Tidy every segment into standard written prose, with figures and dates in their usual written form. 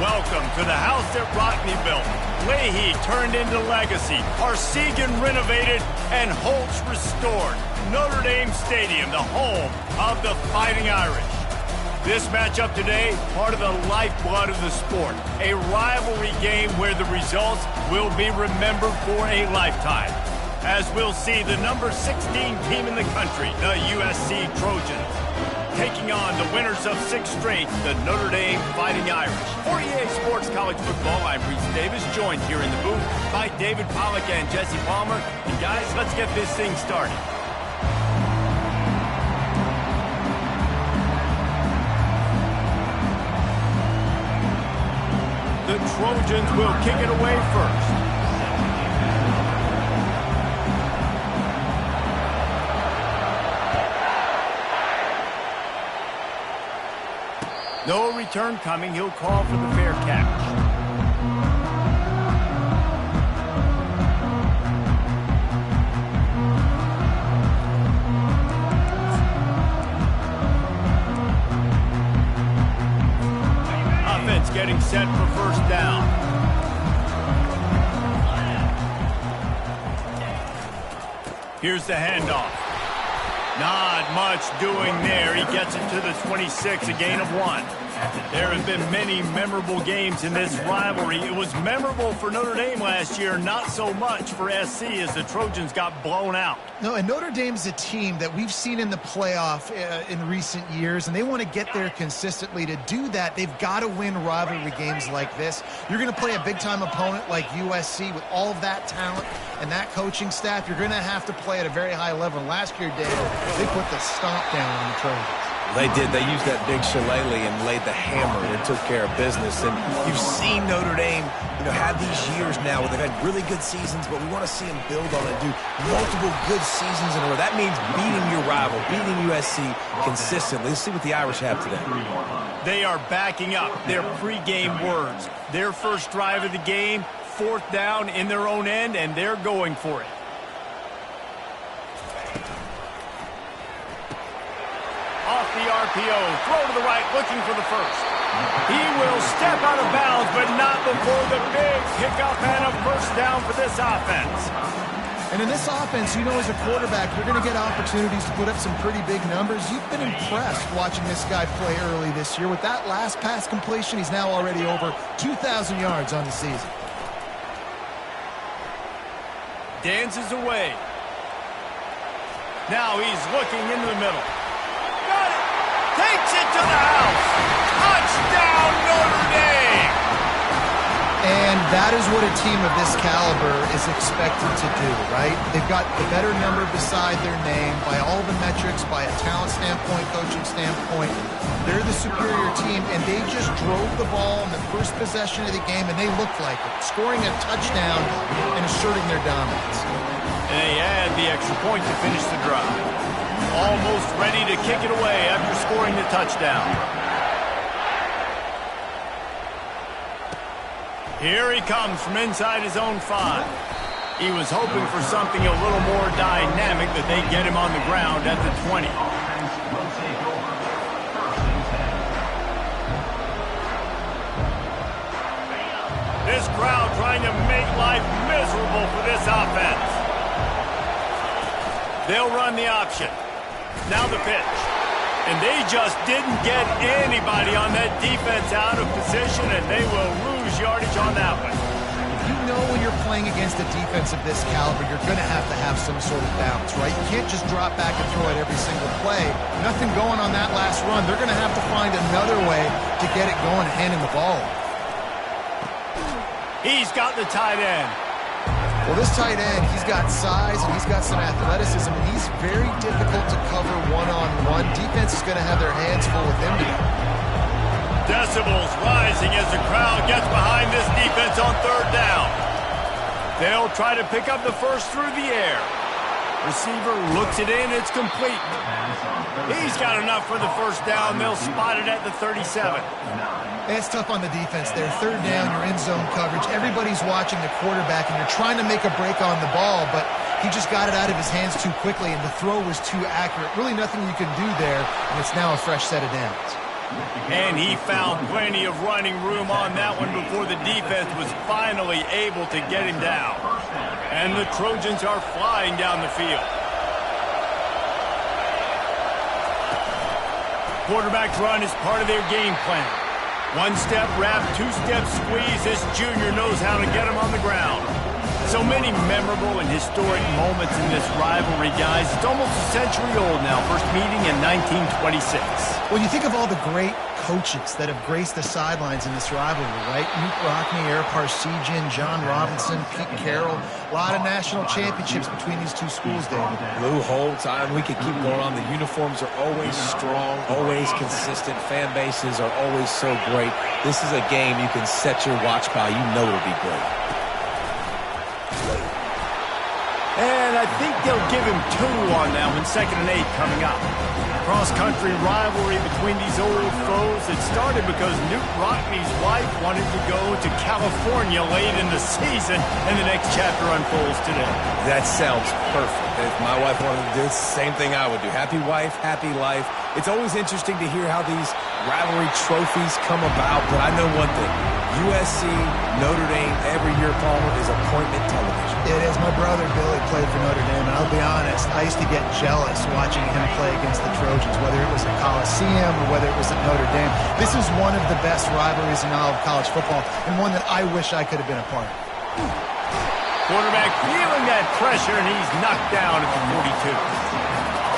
Welcome to the house that Rockne built. Leahy turned into legacy. Arsegan renovated and Holtz restored. Notre Dame Stadium, the home of the Fighting Irish. This matchup today, part of the lifeblood of the sport. A rivalry game where the results will be remembered for a lifetime. As we'll see the number 16 team in the country, the USC Trojans, taking on the winners of 6 straight, the Notre Dame Fighting Irish. For EA Sports College Football, I'm Reese Davis, joined here in the booth by David Pollack and Jesse Palmer. And guys, let's get this thing started. The Trojans will kick it away first. No return coming. He'll call for the fair catch. Offense getting set for first down. Here's the handoff. Not much doing there. He gets it to the 26, a gain of 1. There have been many memorable games in this rivalry. It was memorable for Notre Dame last year, not so much for SC as the Trojans got blown out. No, and Notre Dame's a team that we've seen in the playoff in recent years, and they want to get there consistently. To do that, they've got to win rivalry games like this. You're going to play a big-time opponent like USC with all of that talent and that coaching staff. You're going to have to play at a very high level. Last year, Dave, they put the stomp down on the Trojans. They did. They used that big shillelagh and laid the hammer and took care of business. And you've seen Notre Dame, have these years now where they've had really good seasons, but we want to see them build on it, do multiple good seasons in a row. That means beating your rival, beating USC consistently. Let's see what the Irish have today. They are backing up their pregame words. Their first drive of the game, 4th down in their own end, and they're going for it. Off the RPO, throw to the right, looking for the first. He will step out of bounds, but not before the big pickup and a first down for this offense. And in this offense, as a quarterback, you're going to get opportunities to put up some pretty big numbers. You've been impressed watching this guy play early this year. With that last pass completion, he's now already over 2,000 yards on the season. Dances away. Now he's looking into the middle. Got it! Takes it to the house! Touchdown, Notre Dame! And that is what a team of this caliber is expected to do, right? They've got the better number beside their name by all the metrics, by a talent standpoint, coaching standpoint. They're the superior team, and they just drove the ball in the first possession of the game, and they looked like it, scoring a touchdown and asserting their dominance. And they add the extra point to finish the drive. Almost ready to kick it away after scoring the touchdown. Here he comes from inside his own 5. He was hoping for something a little more dynamic, that they get him on the ground at the 20. This crowd trying to make life miserable for this offense. They'll run the option. Now the pitch. And they just didn't get anybody on that defense out of position, and they will lose yardage on that one. When you're playing against a defense of this caliber, you're going to have some sort of balance, right? You can't just drop back and throw it every single play. Nothing going on that last run. They're going to have to find another way to get it going, handing the ball. He's got the tight end. Well, this tight end, he's got size and he's got some athleticism, and he's very difficult to cover one-on-one. Defense is going to have their hands full with him today. Decibels rising as the crowd gets behind this defense on 3rd down. They'll try to pick up the first through the air. Receiver looks it in, it's complete. He's got enough for the first down. They'll spot it at the 37. It's tough on the defense there. 3rd down, you're in zone coverage. Everybody's watching the quarterback, and you're trying to make a break on the ball, but he just got it out of his hands too quickly, and the throw was too accurate. Really nothing you can do there, and it's now a fresh set of downs. And he found plenty of running room on that one before the defense was finally able to get him down. And the Trojans are flying down the field. Quarterback run is part of their game plan. One-step wrap, two-step squeeze. This junior knows how to get him on the ground. So many memorable and historic moments in this rivalry, guys. It's almost a century old now. First meeting in 1926. Well, you think of all the great coaches that have graced the sidelines in this rivalry, right? Newt Rockne, Eric Parsegian, John Robinson, Pete Carroll. A lot of national championships between these two schools, David. Lou Holtz, we could keep going on. The uniforms are always strong, always consistent. Fan bases are always so great. This is a game you can set your watch by. You know it'll be great. And I think they'll give him 2 on that one. 2nd and 8 coming up. Cross-country rivalry between these old foes. It started because Newt Rockne's wife wanted to go to California late in the season, and the next chapter unfolds today. That sounds perfect. If my wife wanted to do it, it's the same thing I would do. Happy wife, happy life. It's always interesting to hear how these rivalry trophies come about, but I know one thing. USC, Notre Dame, every year, Palmer, is appointment television. It is. My brother Billy played for Notre Dame, and I'll be honest, I used to get jealous watching him play against the Trojans, whether it was at Coliseum or whether it was at Notre Dame. This is one of the best rivalries in all of college football, and one that I wish I could have been a part of. Quarterback feeling that pressure, and he's knocked down at the 42.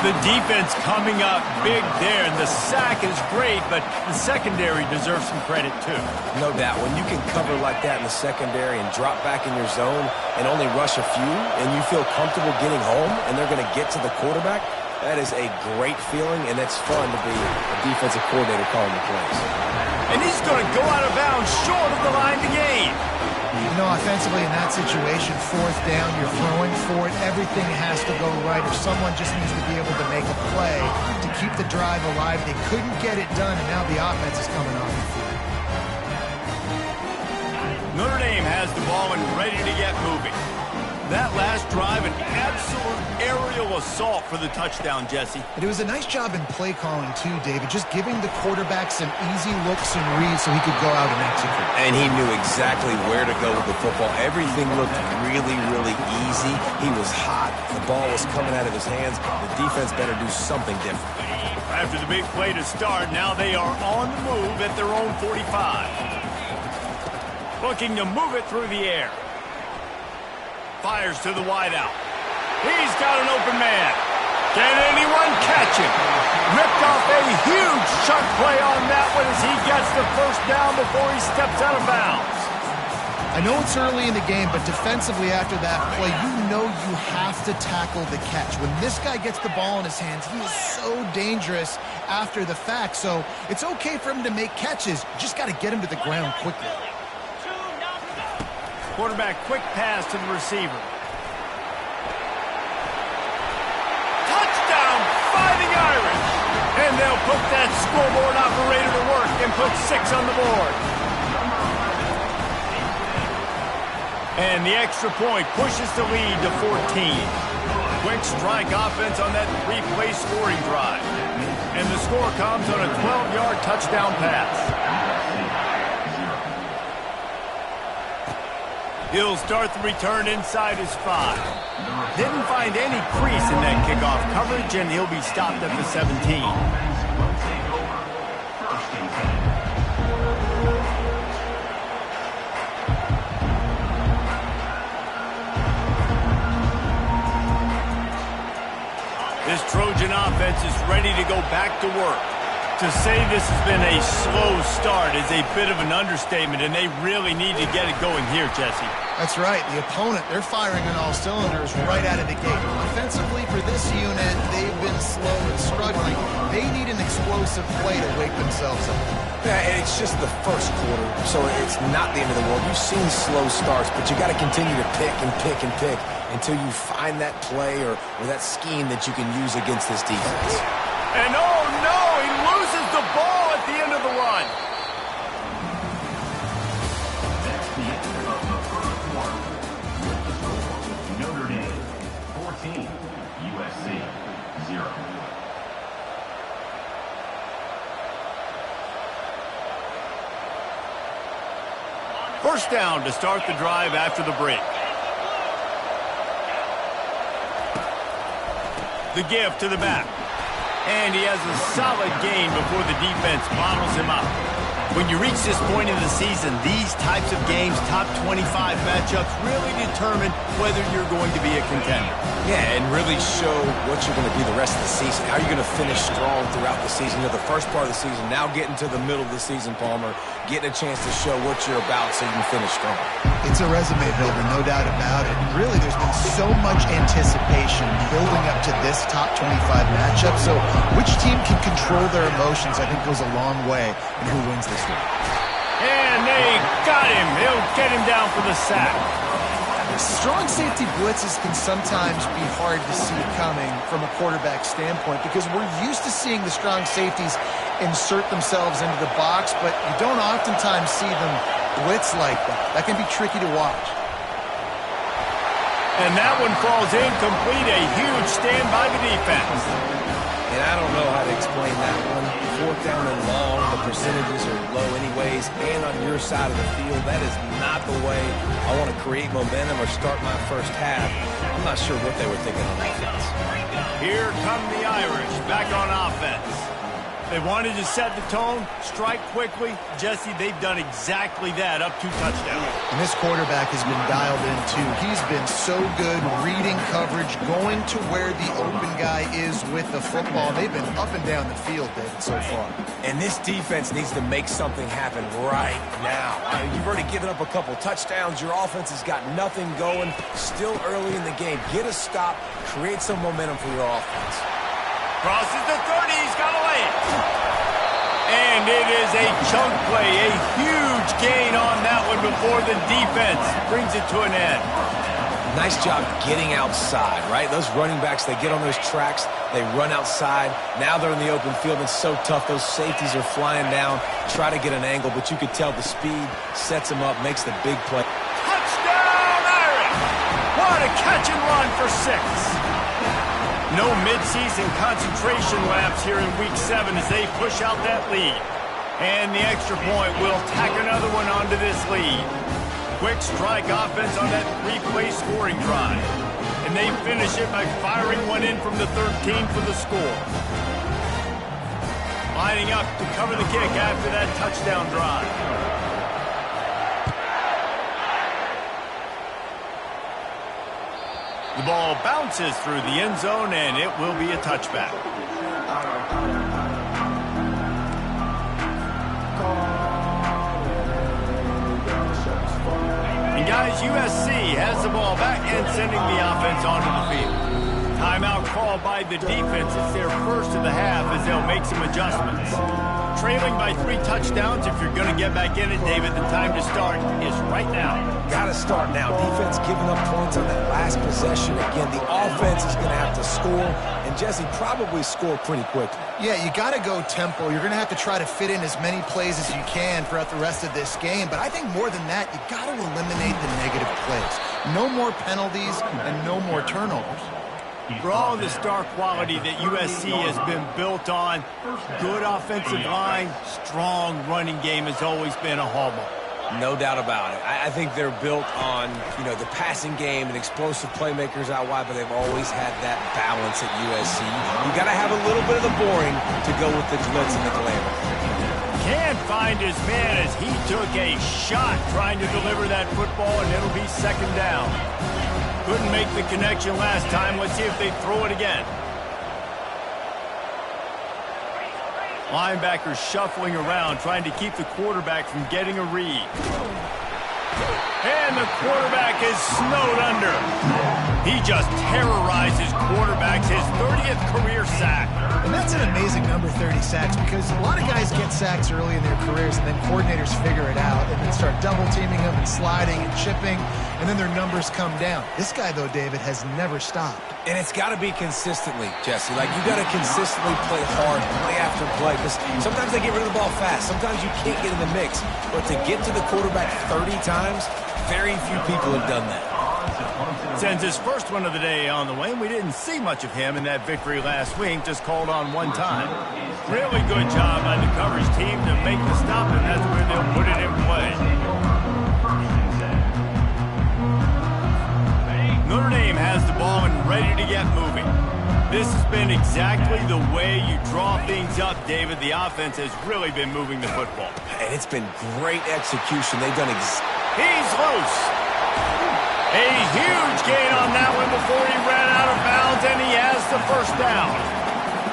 The defense coming up big there, and the sack is great, but the secondary deserves some credit too. No doubt. When you can cover like that in the secondary and drop back in your zone and only rush a few, and you feel comfortable getting home, and they're going to get to the quarterback, that is a great feeling, and it's fun to be a defensive coordinator calling the plays. And he's going to go out of bounds short of the line to gain. You know, offensively in that situation, 4th down, you're throwing for it. Everything has to go right, or someone just needs to be able to make a play to keep the drive alive. They couldn't get it done, and now the offense is coming on the field. Notre Dame has the ball and ready to get moving. That last drive, an absolute aerial assault for the touchdown, Jesse. And it was a nice job in play calling, too, David, just giving the quarterback some easy looks and reads so he could go out and execute. And he knew exactly where to go with the football. Everything looked really, really easy. He was hot. The ball was coming out of his hands. The defense better do something different. After the big play to start, now they are on the move at their own 45. Looking to move it through the air. Fires to the wideout. He's got an open man. Can anyone catch him? Ripped off a huge chunk play on that one as he gets the first down before he steps out of bounds. I know it's early in the game, but defensively after that play, you know you have to tackle the catch. When this guy gets the ball in his hands, he is so dangerous after the fact. So it's okay for him to make catches. Just got to get him to the ground quickly. Quarterback quick pass to the receiver. Touchdown, Fighting Irish! And they'll put that scoreboard operator to work and put 6 on the board. And the extra point pushes the lead to 14. Quick strike offense on that 3-play scoring drive. And the score comes on a 12-yard touchdown pass. He'll start the return inside his 5. Didn't find any crease in that kickoff coverage, and he'll be stopped at the 17. This Trojan offense is ready to go back to work. To say this has been a slow start is a bit of an understatement, and they really need to get it going here, Jesse. That's right. The opponent, they're firing on all cylinders right out of the gate. Offensively, for this unit, they've been slow and struggling. They need an explosive play to wake themselves up. Yeah, and it's just the first quarter, so it's not the end of the world. You've seen slow starts, but you got to continue to pick and pick and pick until you find that play or that scheme that you can use against this defense. And oh no, he loses the ball at the end of the run. That's the end of the first quarter. With the score, Notre Dame 14, USC 0. First down to start the drive after the break. The give to the back. And he has a solid gain before the defense bottles him up. When you reach this point in the season, these types of games, top 25 matchups, really determine whether you're going to be a contender. Yeah, and really show what you're going to be the rest of the season. How you're going to finish strong throughout the season. You know, the first part of the season, now getting to the middle of the season, Palmer, getting a chance to show what you're about so you can finish strong. It's a resume builder, no doubt about it. Really, there's been so much anticipation building up to this top 25 matchup. So which team can control their emotions, I think, goes a long way in who wins this one. And they got him. He'll get him down for the sack. Strong safety blitzes can sometimes be hard to see coming from a quarterback standpoint because we're used to seeing the strong safeties insert themselves into the box, but you don't oftentimes see them blitz like that. That can be tricky to watch. And that one falls incomplete. A huge stand by the defense. And I don't know how to explain that one. Fourth down and long, the percentages are low anyways, and on your side of the field, that is not the way I want to create momentum or start my first half. I'm not sure what they were thinking on offense. Here come the Irish back on offense. They wanted to set the tone, strike quickly. Jesse, they've done exactly that, up 2 touchdowns. And this quarterback has been dialed in, too. He's been so good reading coverage, going to where the open guy is with the football. They've been up and down the field, David, so far. And this defense needs to make something happen right now. You've already given up a couple touchdowns. Your offense has got nothing going. Still early in the game. Get a stop. Create some momentum for your offense. Crosses the 30. He's got to lay it. And it is a chunk play. A huge gain on that one before the defense brings it to an end. Nice job getting outside, right? Those running backs, they get on those tracks, they run outside. Now they're in the open field. It's so tough. Those safeties are flying down, try to get an angle, but you could tell the speed sets them up, makes the big play. Touchdown, Irish! What a catch and run for 6. No midseason concentration laps here in Week 7 as they push out that lead. And the extra point will tack another one onto this lead. Quick strike offense on that 3-play scoring drive. And they finish it by firing one in from the 13 for the score. Lining up to cover the kick after that touchdown drive. The ball bounces through the end zone, and it will be a touchback. And guys, USC has the ball back and sending the offense onto the field. Timeout called by the defense. It's their first of the half as they'll make some adjustments. Trailing by 3 touchdowns. If you're going to get back in it, David, the time to start is right now. Got to start now. Defense giving up points on that last possession. Again, the offense is going to have to score, and Jesse probably score pretty quickly. Yeah, you got to go tempo. You're going to have to try to fit in as many plays as you can throughout the rest of this game. But I think more than that, you got to eliminate the negative plays. No more penalties and no more turnovers. For all of the star quality that USC has been built on, good offensive line, strong running game has always been a hallmark. No doubt about it. I think they're built on, the passing game and explosive playmakers out wide, but they've always had that balance at USC. You got to have a little bit of the boring to go with the glitz and the glamour. Can't find his man as he took a shot trying to deliver that football, and it'll be second down. Couldn't make the connection last time. Let's see if they throw it again. Linebackers shuffling around, trying to keep the quarterback from getting a read. And the quarterback is snowed under. He just terrorizes quarterbacks, his 30th career sack. And that's an amazing number, 30 sacks, because a lot of guys get sacks early in their careers, and then coordinators figure it out and then start double-teaming them and sliding and chipping, and then their numbers come down. This guy, though, David, has never stopped. And it's got to be consistently, Jesse. Like, you got to consistently play hard, play after play, because sometimes they get rid of the ball fast. Sometimes you can't get in the mix. But to get to the quarterback 30 times, very few people have done that. Sends his first one of the day on the way, and we didn't see much of him in that victory last week, just called on one time. Really good job by the coverage team to make the stop, and that's where they'll put it in play. This has been exactly the way you draw things up, David. The offense has really been moving the football. And it's been great execution. They've done He's loose. A huge gain on that one before he ran out of bounds, and he has the first down.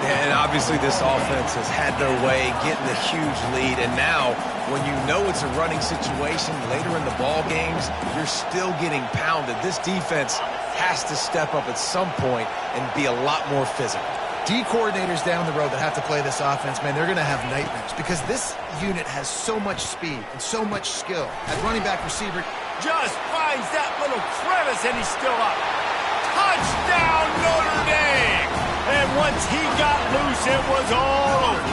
And obviously this offense has had their way, getting the huge lead. And now, when you know it's a running situation later in the ball games, you're still getting pounded. This defense has to step up at some point and be a lot more physical. D coordinators down the road that have to play this offense, man, they're going to have nightmares because this unit has so much speed and so much skill. At running back receiver, just finds that little crevice, and he's still up. Touchdown, Notre Dame! And once he got loose, it was all over.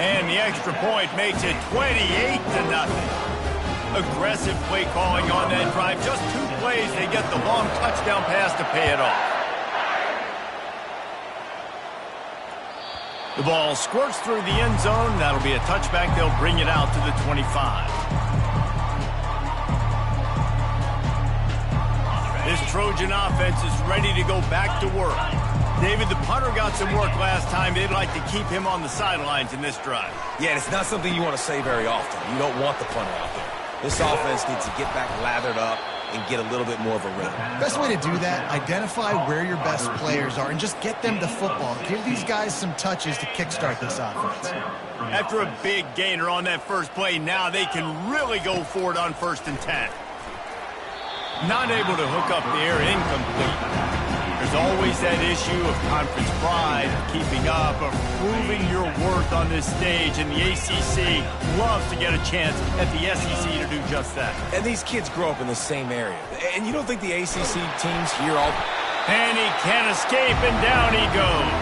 And the extra point makes it 28-0. Aggressive play calling on that drive. Just 2 plays, they get the long touchdown pass to pay it off. The ball squirts through the end zone. That'll be a touchback. They'll bring it out to the 25. This Trojan offense is ready to go back to work. David, the punter got some work last time. They'd like to keep him on the sidelines in this drive. Yeah, and it's not something you want to say very often. You don't want the punter out there. This offense needs to get back lathered up and get a little bit more of a rhythm. Best way to do that, identify where your best players are and just get them the football. Give these guys some touches to kickstart this offense. After a big gainer on that first play, now they can really go for it on 1st and 10. Not able to hook up the air, incomplete. There's always that issue of conference pride, keeping up, of proving your worth on this stage, and the ACC loves to get a chance at the SEC to do just that. And these kids grow up in the same area. And you don't think the ACC teams here all... And he can't escape, and down he goes.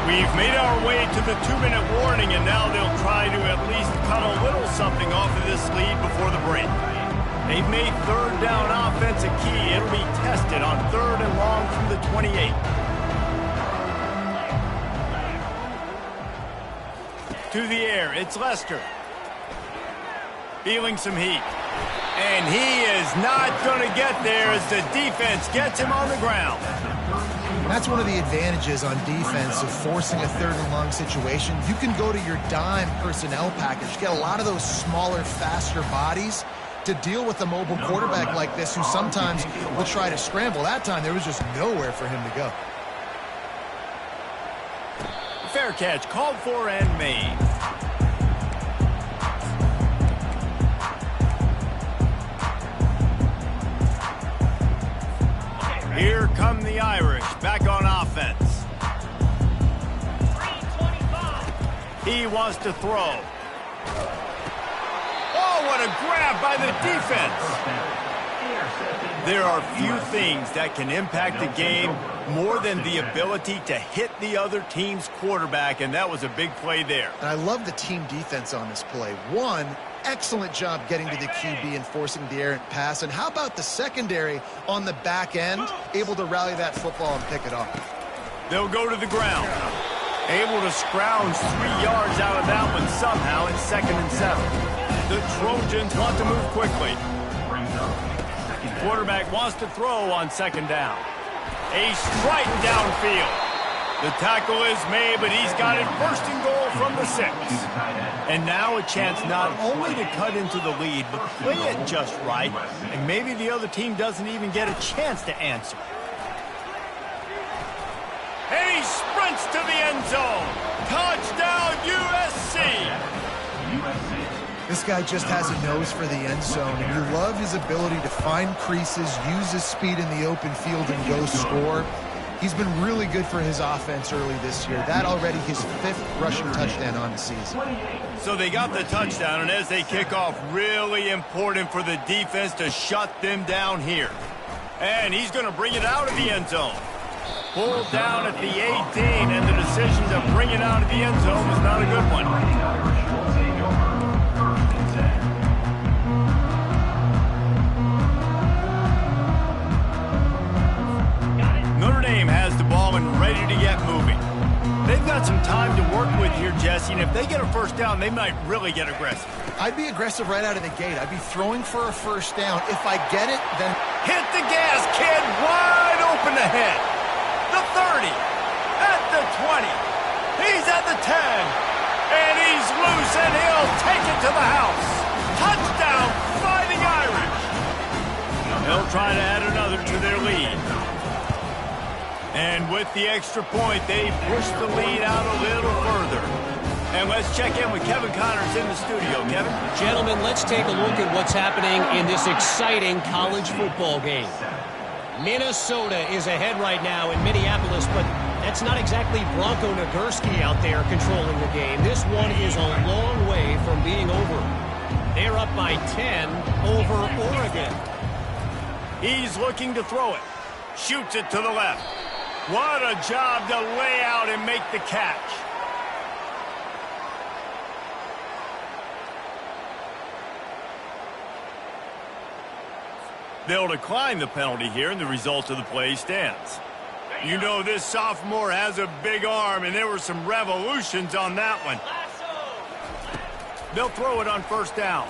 We've made our way to the 2-minute warning, and now they'll try to at least cut a little something off of this lead before the break. They've made 3rd down offense a key. It'll be tested on 3rd and long from the 28. To the air, it's Lester. Feeling some heat. And he is not going to get there as the defense gets him on the ground. That's one of the advantages on defense of forcing a 3rd and long situation. You can go to your dime personnel package, get a lot of those smaller, faster bodies to deal with a mobile quarterback like this who sometimes will try to scramble. That time, there was just nowhere for him to go. Fair catch, called for and made. Here come the Irish, back on offense. He wants to throw. Oh, what a grab by the defense. There are few things that can impact the game more than the ability to hit the other team's quarterback, and that was a big play there. And I love the team defense on this play. One, excellent job getting to the QB and forcing the errant pass. And how about the secondary on the back end, able to rally that football and pick it off? They'll go to the ground. Able to scrounge 3 yards out of that one somehow. It's 2nd and 7. The Trojans want to move quickly. Quarterback wants to throw on 2nd down. A strike downfield. The tackle is made, but he's got it 1st and goal from the 6. And now a chance not only to cut into the lead, but play it just right, and maybe the other team doesn't even get a chance to answer. And he sprints to the end zone. Touchdown, USC! This guy just has a nose for the end zone, and you love his ability to find creases, use his speed in the open field, and go score. He's been really good for his offense early this year. That already his 5th rushing touchdown on the season. So they got the touchdown, and as they kick off, really important for the defense to shut them down here. And he's going to bring it out of the end zone. Pulled down at the 18, and the decision to bring it out of the end zone was not a good one. Notre Dame has the ball and ready to get moving. They've got some time to work with here, Jesse, and if they get a 1st down, they might really get aggressive. I'd be aggressive right out of the gate. I'd be throwing for a first down. If I get it, then... Hit the gas, kid. Wide open ahead. The 30. At the 20. He's at the 10. And he's loose, and he'll take it to the house. Touchdown, Fighting Irish. They'll try to add another to their lead. And with the extra point, they push the lead out a little further. And let's check in with Kevin Connors in the studio. Kevin? Gentlemen, let's take a look at what's happening in this exciting college football game. Minnesota is ahead right now in Minneapolis, but that's not exactly Bronco Nagurski out there controlling the game. This one is a long way from being over. They're up by 10 over Oregon. He's looking to throw it. Shoots it to the left. What a job to lay out and make the catch. They'll decline the penalty here, and the result of the play stands. You know this sophomore has a big arm, and there were some revolutions on that one. They'll throw it on first down.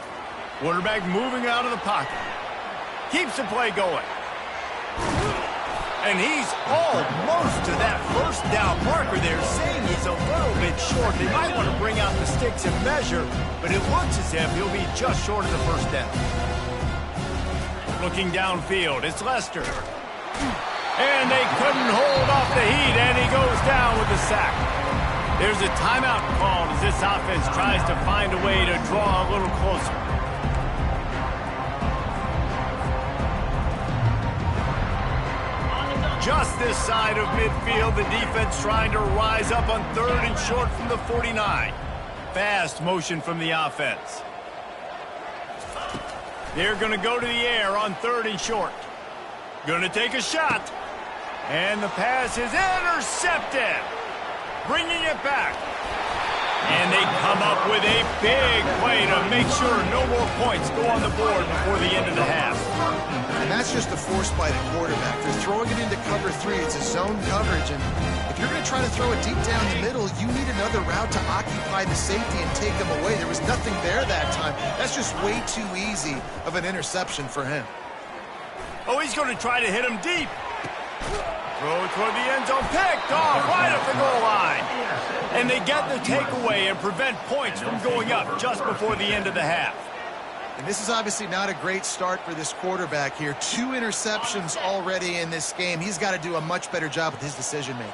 Quarterback moving out of the pocket. Keeps the play going. And he's almost to that first down marker there, saying he's a little bit short. They might want to bring out the sticks and measure, but it looks as if he'll be just short of the first down. Looking downfield, it's Lester. And they couldn't hold off the heat, and he goes down with the sack. There's a timeout called as this offense tries to find a way to draw a little closer. Just this side of midfield, the defense trying to rise up on 3rd and short from the 49. Fast motion from the offense. They're going to go to the air on 3rd and short. Going to take a shot. And the pass is intercepted. Bringing it back. And they come up with a big play to make sure no more points go on the board before the end of the half. And that's just a force by the quarterback. They're throwing it into cover 3. It's a zone coverage. And if you're going to try to throw it deep down the middle, you need another route to occupy the safety and take them away. There was nothing there that time. That's just way too easy of an interception for him. Oh, he's going to try to hit him deep. Throw it toward the end zone. Picked off right at the goal line. And they get the takeaway and prevent points from going up just before the end of the half. And this is obviously not a great start for this quarterback here. 2 interceptions already in this game. He's got to do a much better job with his decision-making.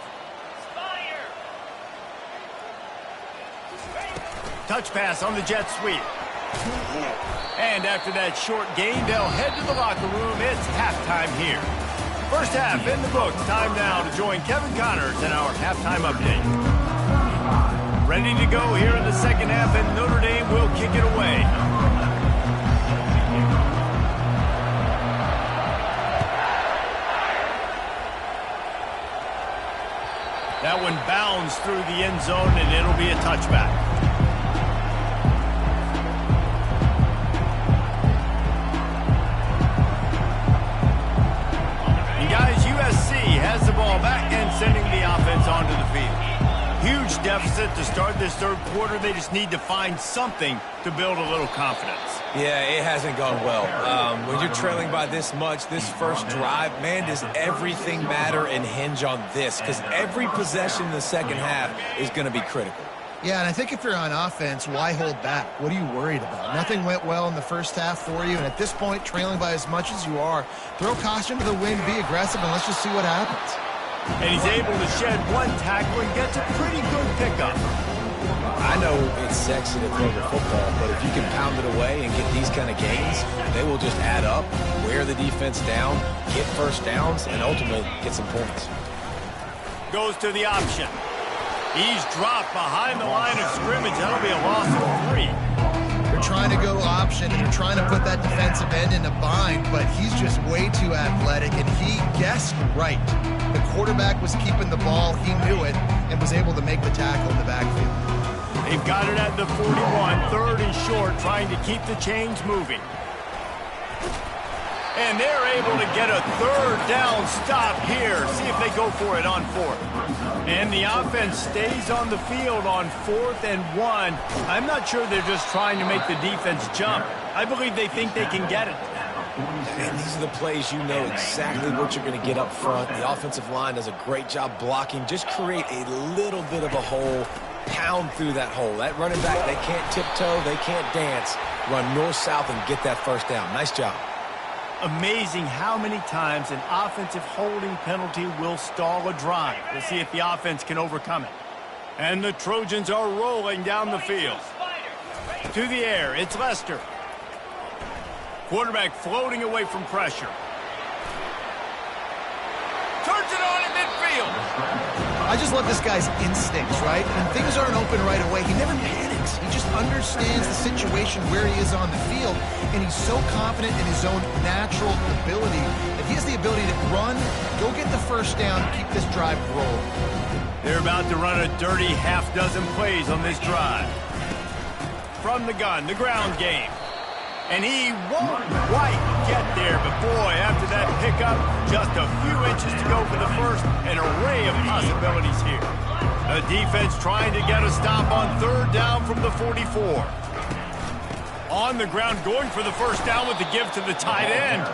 Touch pass on the jet sweep. And after that short gain, they'll head to the locker room. It's halftime here. First half in the books. Time now to join Kevin Connors in our halftime update. Ready to go here in the second half, and Notre Dame will kick it away. That one bounds through the end zone, and it'll be a touchback. And guys, USC has the ball back and sending the offense onto the field. Huge deficit to start this third quarter. They just need to find something to build a little confidence. Yeah, it hasn't gone well. When you're trailing by this much, this first drive, man, does everything matter and hinge on this? Because every possession in the second half is going to be critical. Yeah, and I think if you're on offense, why hold back? What are you worried about? Nothing went well in the first half for you, and at this point, trailing by as much as you are, throw caution to the wind, be aggressive, and let's just see what happens. And he's able to shed one tackle and gets a pretty good pickup. I know it's sexy to throw the football, but if you can pound it away and get these kind of gains, they will just add up, wear the defense down, get first downs, and ultimately get some points. Goes to the option. He's dropped behind the line of scrimmage. That'll be a loss of 3. They're trying to go option, and they're trying to put that defensive end in a bind, but he's just way too athletic, and he guessed right. The quarterback was keeping the ball. He knew it and was able to make the tackle in the backfield. They've got it at the 41, 3rd and short, trying to keep the chains moving. And they're able to get a third down stop here. See if they go for it on fourth. And the offense stays on the field on 4th and 1. I'm not sure they're just trying to make the defense jump. I believe they think they can get it. And these are the plays you know exactly what you're going to get up front. The offensive line does a great job blocking. Just create a little bit of a hole. Pound through that hole. That running back, they can't tiptoe, they can't dance. Run north-south and get that first down. Nice job. Amazing how many times an offensive holding penalty will stall a drive. We'll see if the offense can overcome it. And the Trojans are rolling down the field. To the air, it's Lester. Quarterback floating away from pressure. Turns it on in midfield. I just love this guy's instincts, right? When things aren't open right away, he never panics. He just understands the situation where he is on the field, and he's so confident in his own natural ability that he has the ability to run, go get the first down, keep this drive rolling. They're about to run a dirty half-dozen plays on this drive. From the gun, the ground game. And he won't quite get there, but boy, after that pickup, just a few inches to go for the first, an array of possibilities here. The defense trying to get a stop on 3rd down from the 44. On the ground, going for the first down with the give to the tight end.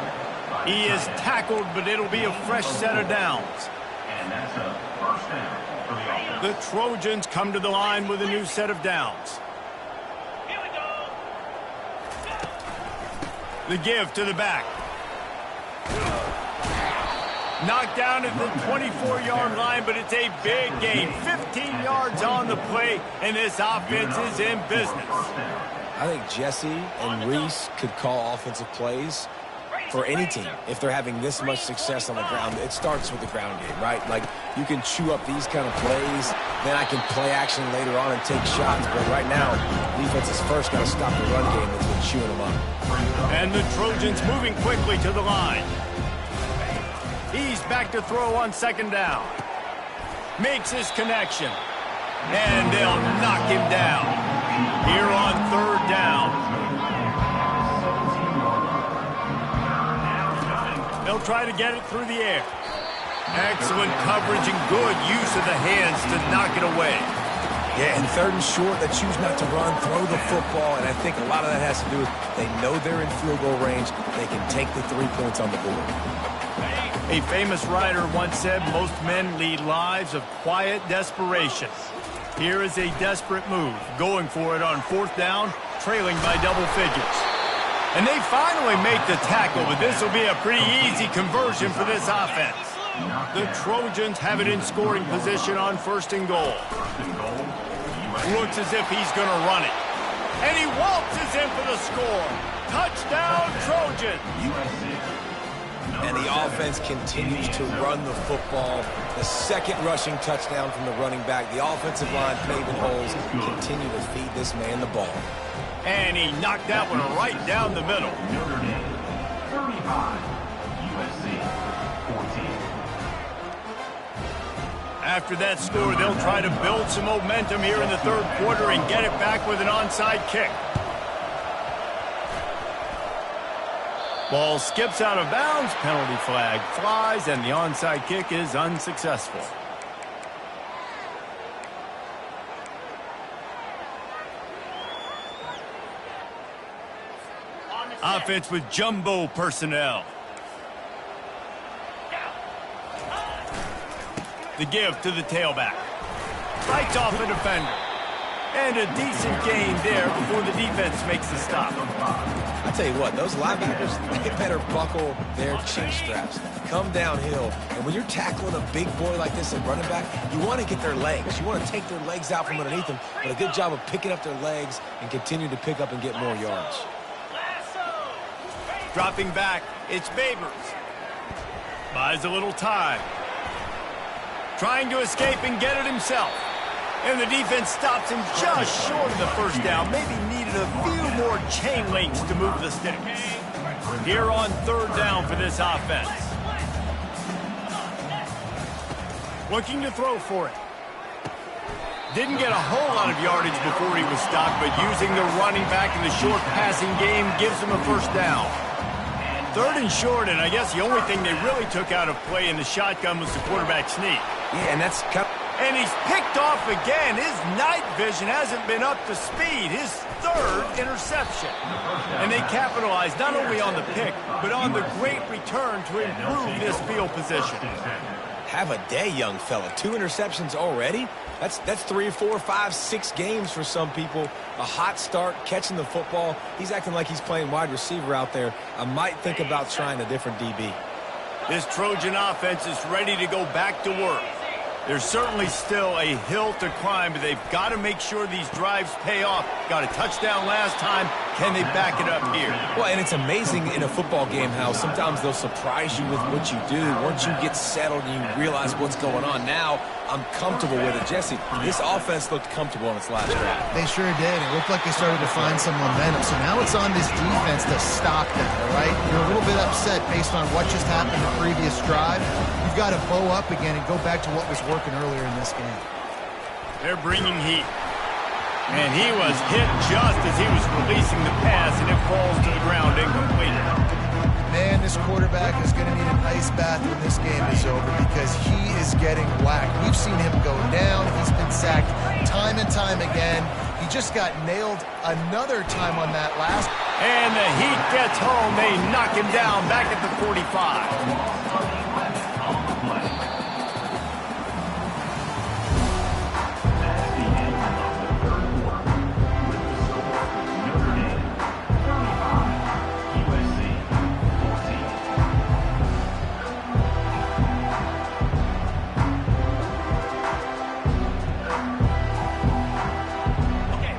He is tackled, but it'll be a fresh set of downs. And that's a first down for the offense. The Trojans come to the line with a new set of downs. The give to the back. Knocked down at the 24-yard line, but it's a big gain. 15 yards on the play, and this offense is in business. I think Jesse and Reese could call offensive plays for any team if they're having this much success on the ground. It starts with the ground game, right? Like, you can chew up these kind of plays, then I can play action later on and take shots. But right now, defense is first got to stop the run game that's been chewing them up. And the Trojans moving quickly to the line. He's back to throw on 2nd down. Makes his connection. And they'll knock him down. Here on 3rd down. They'll try to get it through the air. Excellent coverage and good use of the hands to knock it away. Yeah, and 3rd and short, they choose not to run, throw the football, and I think a lot of that has to do with they know they're in field goal range. They can take the 3 points on the board. A famous writer once said, most men lead lives of quiet desperation. Here is a desperate move, going for it on 4th down, trailing by double figures. And they finally make the tackle, but this will be a pretty easy conversion for this offense. The Trojans have it in scoring position on 1st and goal. Looks as if he's going to run it. And he waltzes in for the score. Touchdown, Trojans! And the offense continues to run the football. The 2nd rushing touchdown from the running back. The offensive line paving holes continue to feed this man the ball. And he knocked that one right down the middle. Notre Dame, 35, USC, 14. After that score, they'll try to build some momentum here in the 3rd quarter and get it back with an onside kick. Ball skips out of bounds, penalty flag flies, and the onside kick is unsuccessful. Offense with jumbo personnel. The give to the tailback. Fights off a defender. And a decent gain there before the defense makes the stop. I tell you what, those linebackers, they better buckle their chin straps. Come downhill. And when you're tackling a big boy like this at running back, you want to get their legs. You want to take their legs out from underneath them. But a good job of picking up their legs and continue to pick up and get more yards. Dropping back, it's Babers. Buys a little time. Trying to escape and get it himself. And the defense stops him just short of the first down. Maybe needed a few more chain links to move the sticks. Here on 3rd down for this offense. Looking to throw for it. Didn't get a whole lot of yardage before he was stopped, but using the running back in the short passing game gives him a first down. 3rd and short, and I guess the only thing they really took out of play in the shotgun was the quarterback sneak. Yeah, and that's kind of... And he's picked off again. His night vision hasn't been up to speed. His 3rd interception. And they capitalized not only on the pick, but on the great return to improve this field position. Have a day, young fella. 2 interceptions already? That's 3, 4, 5, 6 games for some people. A hot start, catching the football. He's acting like he's playing wide receiver out there. I might think about trying a different DB. This Trojan offense is ready to go back to work. There's certainly still a hill to climb, but they've got to make sure these drives pay off. Got a touchdown last time. Can they back it up here? Well, and it's amazing in a football game how sometimes they'll surprise you with what you do. Once you get settled and you realize what's going on, now I'm comfortable with it. Jesse, this offense looked comfortable in its last drive. They sure did. It looked like they started to find some momentum. So now it's on this defense to stop them, all right? You're a little bit upset based on what just happened the previous drive. You've got to bow up again and go back to what was working earlier in this game. They're bringing heat. And he was hit just as he was releasing the pass, and it falls to the ground incomplete. Man, this quarterback is going to need an ice bath when this game is over because he is getting whacked. We've seen him go down. He's been sacked time and time again. He just got nailed another time on that last. And the heat gets home. They knock him down back at the 45.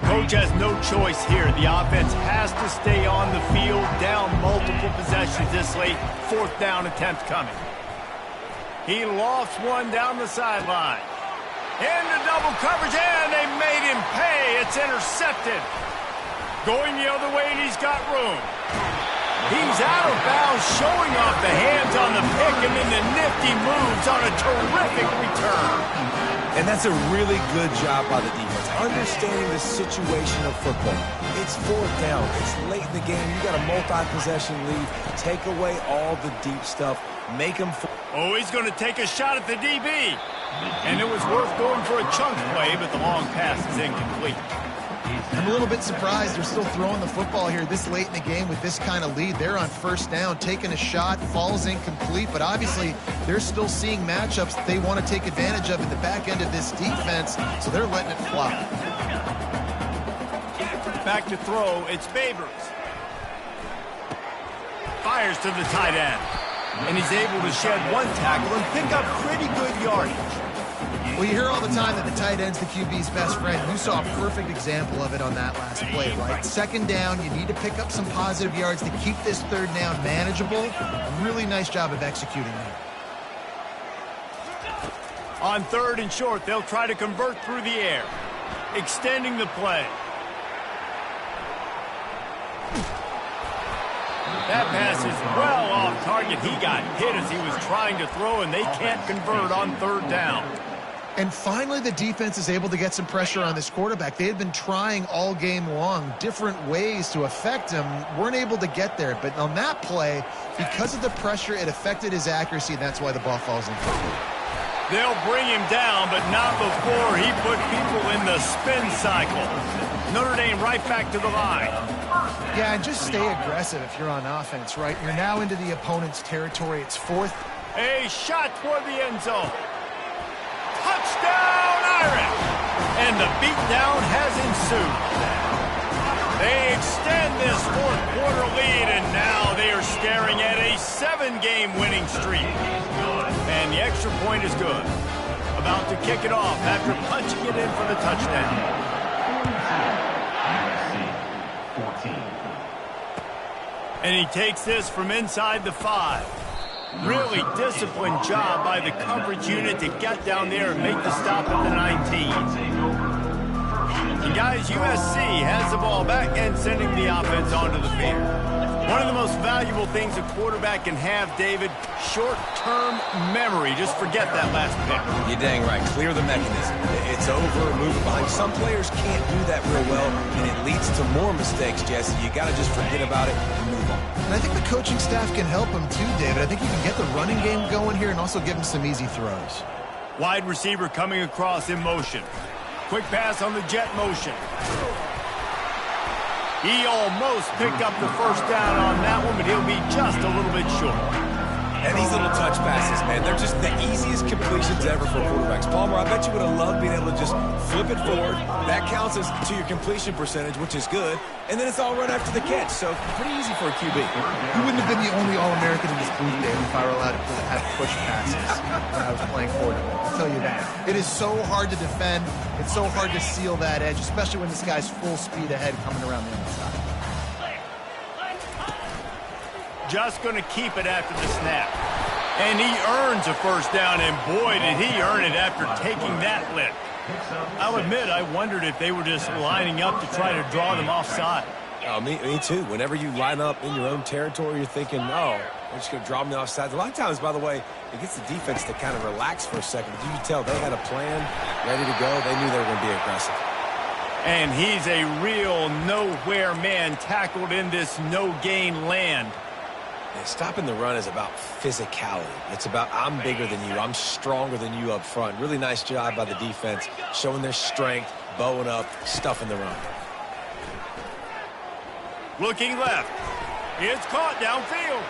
Coach has no choice here. The offense has to stay on the field, down multiple possessions this late. 4th down attempt coming. He lost one down the sideline. Into double coverage, and they made him pay. It's intercepted. Going the other way, and he's got room. He's out of bounds, showing off the hands on the pick, and then the nifty moves on a terrific return. And that's a really good job by the defense, understanding the situation of football. It's 4th down. It's late in the game. You got a multi-possession lead. Take away all the deep stuff. Make them... Oh, he's going to take a shot at the DB. And it was worth going for a chunk play, but the long pass is incomplete. I'm a little bit surprised they're still throwing the football here this late in the game with this kind of lead. They're on 1st down, taking a shot, falls incomplete, but obviously they're still seeing matchups that they want to take advantage of at the back end of this defense, so they're letting it fly. Back to throw, it's Babers. Fires to the tight end. And he's able to shed one tackle and pick up pretty good yardage. Well, you hear all the time that the tight end's the QB's best friend. You saw a perfect example of it on that last play, right? 2nd down, you need to pick up some positive yards to keep this 3rd down manageable. A really nice job of executing there. On 3rd and short, they'll try to convert through the air, extending the play. That pass is well off target. He got hit as he was trying to throw, and they can't convert on 3rd down. And finally, the defense is able to get some pressure on this quarterback. They had been trying all game long different ways to affect him, weren't able to get there. But on that play, because of the pressure, it affected his accuracy, and that's why the ball falls incomplete. They'll bring him down, but not before he put people in the spin cycle. Notre Dame right back to the line. Yeah, and just stay aggressive if you're on offense, right? You're now into the opponent's territory. It's 4th. A shot toward the end zone. Touchdown, Irish! And the beatdown has ensued. They extend this 4th quarter lead, and now they are staring at a 7-game winning streak. And the extra point is good. About to kick it off after punching it in for the touchdown. And he takes this from inside the 5. Really disciplined job by the coverage unit to get down there and make the stop at the 19. He And guys, USC has the ball back and sending the offense onto the field. One of the most valuable things a quarterback can have, David, short-term memory. Just forget that last pick. You're dang right. Clear the mechanism. It's over, move it behind. Some players can't do that real well, and it leads to more mistakes, Jesse. You got to just forget about it and move on. And I think the coaching staff can help him too, David. I think you can get the running game going here and also give him some easy throws. Wide receiver coming across in motion. Quick pass on the jet motion. He almost picked up the first down on that one, but he'll be just a little bit short. And these little touch passes, man, they're just the easiest completions ever for quarterbacks. Palmer, I bet you would have loved being able to just flip it forward. That counts as to your completion percentage, which is good. And then it's all run after the catch, so pretty easy for a QB. You wouldn't have been the only All-American in this booth, Dave, if I were allowed to have push passes when I was playing quarterback. I'll tell you that. It is so hard to defend. It's so hard to seal that edge, especially when this guy's full speed ahead coming around the inside. Just going to keep it after the snap. And he earns a first down, and boy, did he earn it after taking that lick. I'll admit, I wondered if they were just lining up to try to draw them offside. Oh, me too. Whenever you line up in your own territory, you're thinking, oh, they're just going to draw me offside. A lot of times, by the way, it gets the defense to kind of relax for a second. You can tell they had a plan, ready to go. They knew they were going to be aggressive. And he's a real nowhere man tackled in this no-gain land. And stopping the run is about physicality. It's about I'm bigger than you. I'm stronger than you up front. Really nice job by the defense, showing their strength, bowing up, stuffing the run. Looking left. It's caught downfield.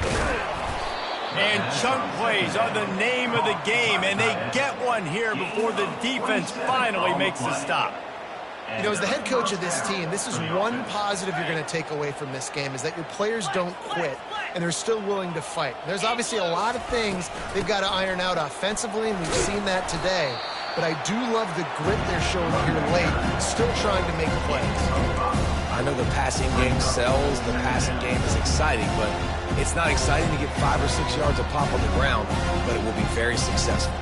And chunk plays are the name of the game, and they get one here before the defense finally makes the stop. You know, as the head coach of this team, this is one positive you're going to take away from this game, is that your players don't quit, and they're still willing to fight. There's obviously a lot of things they've got to iron out offensively, and we've seen that today. But I do love the grit they're showing here late, still trying to make plays. I know the passing game sells, the passing game is exciting, but it's not exciting to get 5 or 6 yards of pop on the ground, but it will be very successful.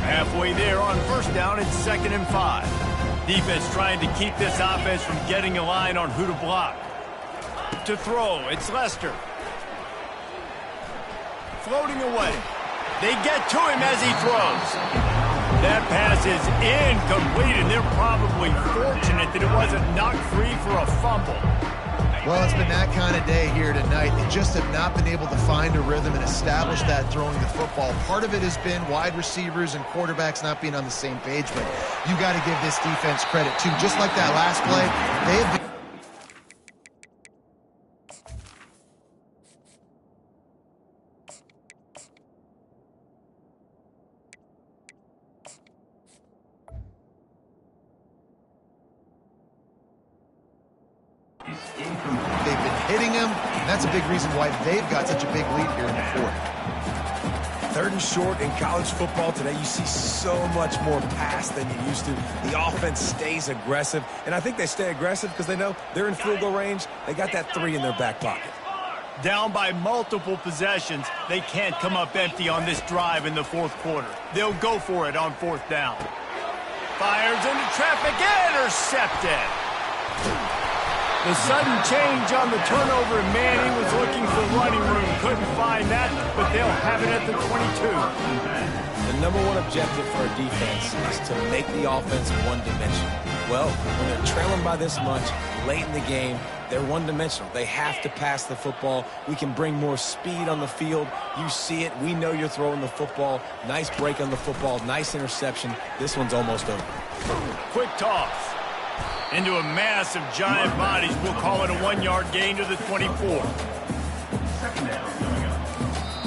Halfway there on first down, it's 2nd and 5. Defense trying to keep this offense from getting a line on who to block. To throw, it's Lester. Floating away. They get to him as he throws. That pass is incomplete, and they're probably fortunate that it wasn't knocked free for a fumble. Well, it's been that kind of day here tonight. They just have not been able to find a rhythm and establish that throwing the football. Part of it has been wide receivers and quarterbacks not being on the same page, but you got to give this defense credit, too. Just like that last play, they have been... They've been hitting him, and that's a big reason why they've got such a big lead here in the fourth. 3rd and short in college football today, you see so much more pass than you used to. The offense stays aggressive, and I think they stay aggressive because they know they're in field goal range. They got that 3 in their back pocket. Down by multiple possessions, they can't come up empty on this drive in the 4th quarter. They'll go for it on 4th down. Fires into traffic, intercepted. The sudden change on the turnover, and man, he was looking for running room. Couldn't find that, but they'll have it at the 22. The number one objective for a defense is to make the offense one-dimensional. Well, when they're trailing by this much late in the game, they're one-dimensional. They have to pass the football. We can bring more speed on the field. You see it. We know you're throwing the football. Nice break on the football. Nice interception. This one's almost over. Quick toss. Into a mass of giant bodies. We'll call it a 1-yard gain to the 24.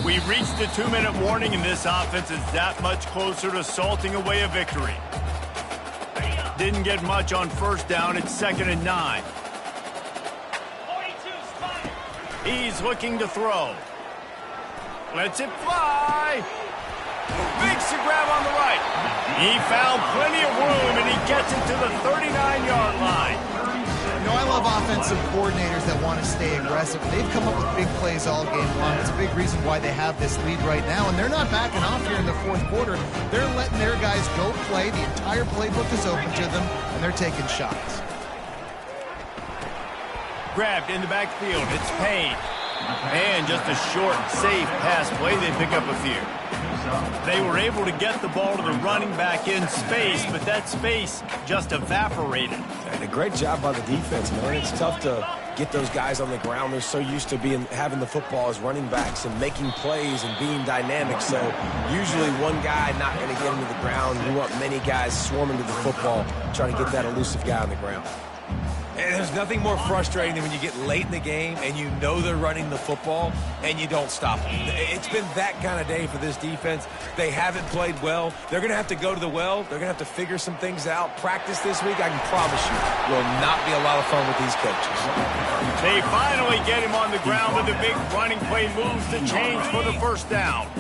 We've reached the 2-minute warning, and this offense is that much closer to salting away a victory. Didn't get much on first down. It's 2nd and 9. He's looking to throw. Lets it fly. Makes the grab on the right. He found plenty of room, and he gets it to the 39-yard line. You know, I love of offensive coordinators that want to stay aggressive. They've come up with big plays all game long. It's a big reason why they have this lead right now, and they're not backing off here in the fourth quarter. They're letting their guys go play. The entire playbook is open to them, and they're taking shots. Grabbed in the backfield. It's Payne. And just a short, safe pass play. They pick up a few. They were able to get the ball to the running back in space, but that space just evaporated. And a great job by the defense, man. It's tough to get those guys on the ground. They're so used to having the football as running backs and making plays and being dynamic. So usually one guy not going to get into the ground. You want many guys swarming to the football, trying to get that elusive guy on the ground. And there's nothing more frustrating than when you get late in the game and you know they're running the football and you don't stop them. It's been that kind of day for this defense. They haven't played well. They're going to have to go to the well. They're going to have to figure some things out. Practice this week, I can promise you, will not be a lot of fun with these coaches. They finally get him on the ground with the big running play moves to change for the first down.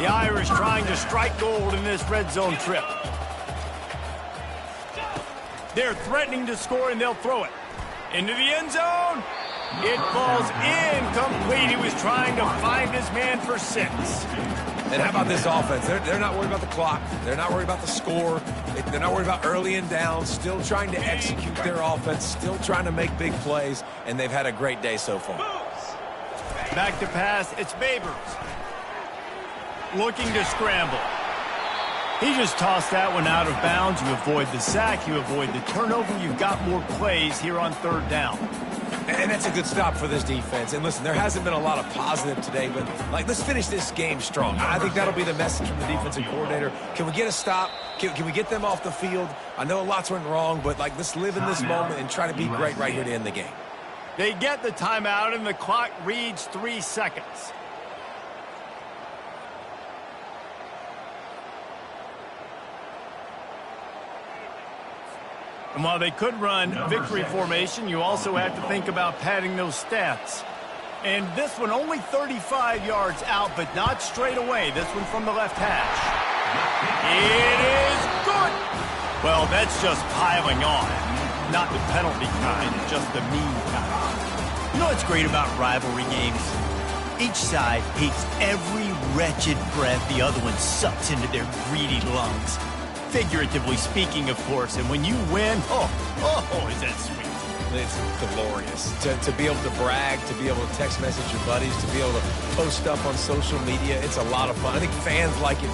The Irish trying to strike gold in this red zone trip. They're threatening to score, and they'll throw it. Into the end zone. It falls incomplete. He was trying to find his man for 6. And how about this offense? They're not worried about the clock. They're not worried about the score. They're not worried about early and down. Still trying to execute their offense. Still trying to make big plays. And they've had a great day so far. Back to pass. It's Babers. Looking to scramble. He just tossed that one out of bounds. You avoid the sack. You avoid the turnover. You've got more plays here on third down. And that's a good stop for this defense. And listen, there hasn't been a lot of positive today, but let's finish this game strong. I think that'll be the message from the defensive coordinator. Can we get a stop? Can we get them off the field? I know lots went wrong, but let's live in this moment and try to be great right here to end the game. They get the timeout, and the clock reads 3 seconds. And while they could run victory formation, you also have to think about padding those stats. And this one only 35 yards out, but not straight away. This one from the left hash. It is good. Well, that's just piling on. Not the penalty kind, just the mean kind. You know what's great about rivalry games? Each side hates every wretched breath the other one sucks into their greedy lungs. Figuratively speaking, of course, and when you win, oh, is that sweet. It's glorious. To be able to brag, to be able to text message your buddies, to be able to post stuff on social media, it's a lot of fun. I think fans like it